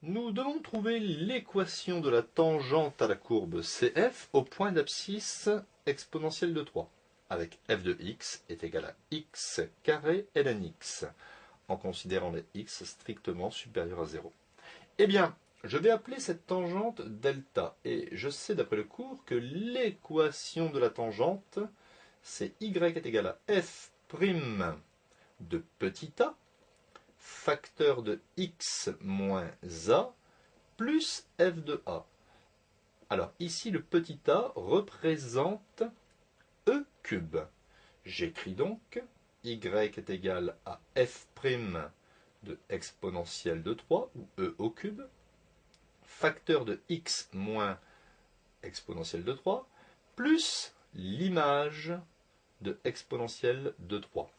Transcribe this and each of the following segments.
Nous devons trouver l'équation de la tangente à la courbe CF au point d'abscisse exponentielle de 3, avec f de x est égal à x carré ln x, en considérant les x strictement supérieurs à 0. Eh bien, je vais appeler cette tangente delta, et je sais d'après le cours que l'équation de la tangente, c'est y est égal à f' de petit a, facteur de x moins a, plus f de a. Alors ici, le petit a représente e cube. J'écris donc y est égal à f' de exponentielle de 3, ou e au cube, facteur de x moins exponentielle de 3, plus l'image de exponentielle de 3.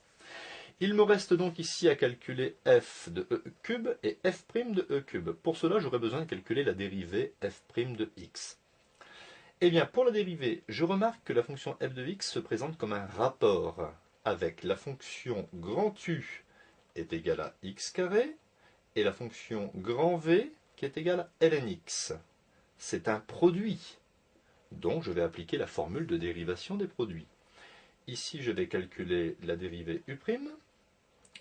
Il me reste donc ici à calculer f de e cube et f' de e cube. Pour cela, j'aurai besoin de calculer la dérivée f' de x. Eh bien, pour la dérivée, je remarque que la fonction f de x se présente comme un rapport avec la fonction grand U est égale à x carré et la fonction grand V qui est égale à ln x. C'est un produit, donc je vais appliquer la formule de dérivation des produits. Ici, je vais calculer la dérivée u',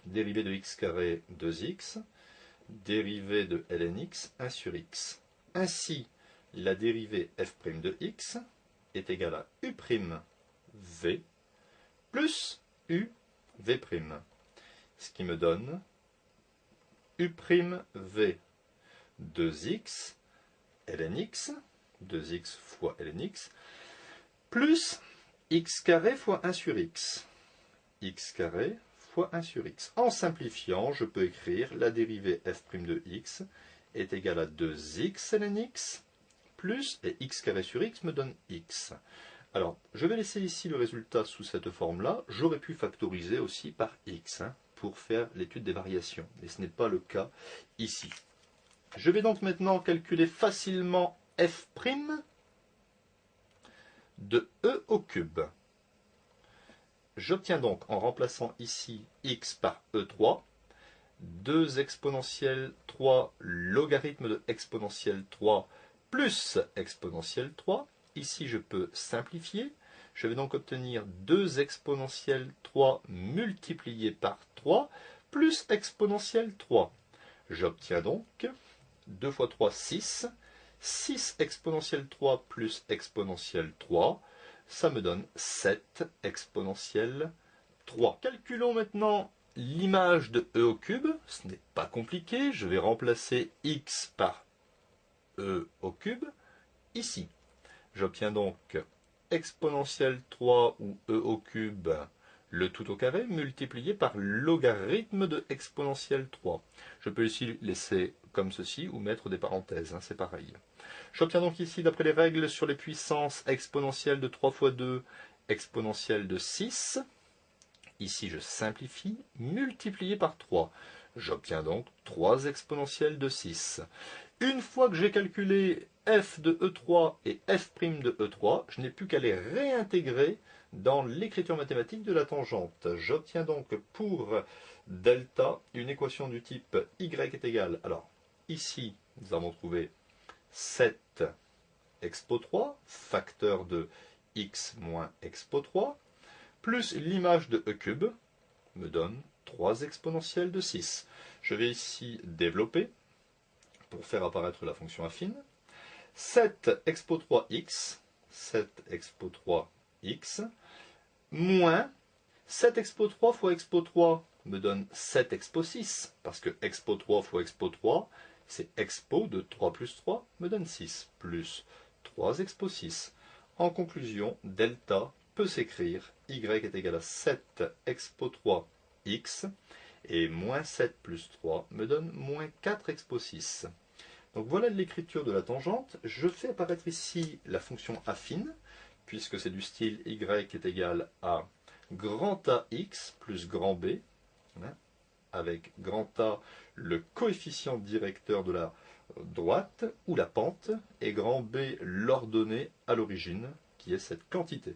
dérivée de x carré 2x, dérivée de ln x 1 sur x. Ainsi, la dérivée f' de x est égale à u' v plus u v', ce qui me donne u' v 2x ln x, 2x fois ln x, plus x carré fois 1 sur x, x carré fois 1 sur x. En simplifiant, je peux écrire la dérivée f' de x est égale à 2x ln x, plus, et x carré sur x me donne x. Alors, je vais laisser ici le résultat sous cette forme-là. J'aurais pu factoriser aussi par x pour faire l'étude des variations, mais ce n'est pas le cas ici. Je vais donc maintenant calculer facilement f' de e au cube. J'obtiens donc, en remplaçant ici x par e3, 2 exponentielle 3 logarithme de exponentielle 3 plus exponentielle 3. Ici, je peux simplifier. Je vais donc obtenir 2 exponentielle 3 multiplié par 3 plus exponentielle 3. J'obtiens donc 2 fois 3, 6. 6 exponentielle 3 plus exponentielle 3. Ça me donne 7 exponentielle 3. Calculons maintenant l'image de e au cube. Ce n'est pas compliqué. Je vais remplacer x par e au cube ici. J'obtiens donc exponentielle 3 ou e au cube, le tout au carré, multiplié par logarithme de exponentielle 3. Je peux ici laisser comme ceci ou mettre des parenthèses, c'est pareil. J'obtiens donc ici, d'après les règles sur les puissances, exponentielle de 3 fois 2, exponentielle de 6. Ici, je simplifie, multiplié par 3. J'obtiens donc 3 exponentielles de 6. Une fois que j'ai calculé f de E3 et f' de E3, je n'ai plus qu'à les réintégrer dans l'écriture mathématique de la tangente. J'obtiens donc pour delta une équation du type y est égal. Alors, ici, nous avons trouvé 7 expo 3, facteur de x moins expo 3, plus l'image de e cube me donne 3 exponentielles de 6. Je vais ici développer pour faire apparaître la fonction affine. 7 expo 3x, 7 expo 3x, moins 7 expo 3 fois expo 3 me donne 7 expo 6, parce que expo 3 fois expo 3, c'est expo de 3 plus 3 me donne 6, plus 3 expo 6. En conclusion, delta peut s'écrire y est égal à 7 expo 3x, et moins 7 plus 3 me donne moins 4 expo 6. Donc voilà l'écriture de la tangente. Je fais apparaître ici la fonction affine, puisque c'est du style y est égal à grand AX plus grand B, avec grand A le coefficient directeur de la droite ou la pente, et grand B l'ordonnée à l'origine, qui est cette quantité.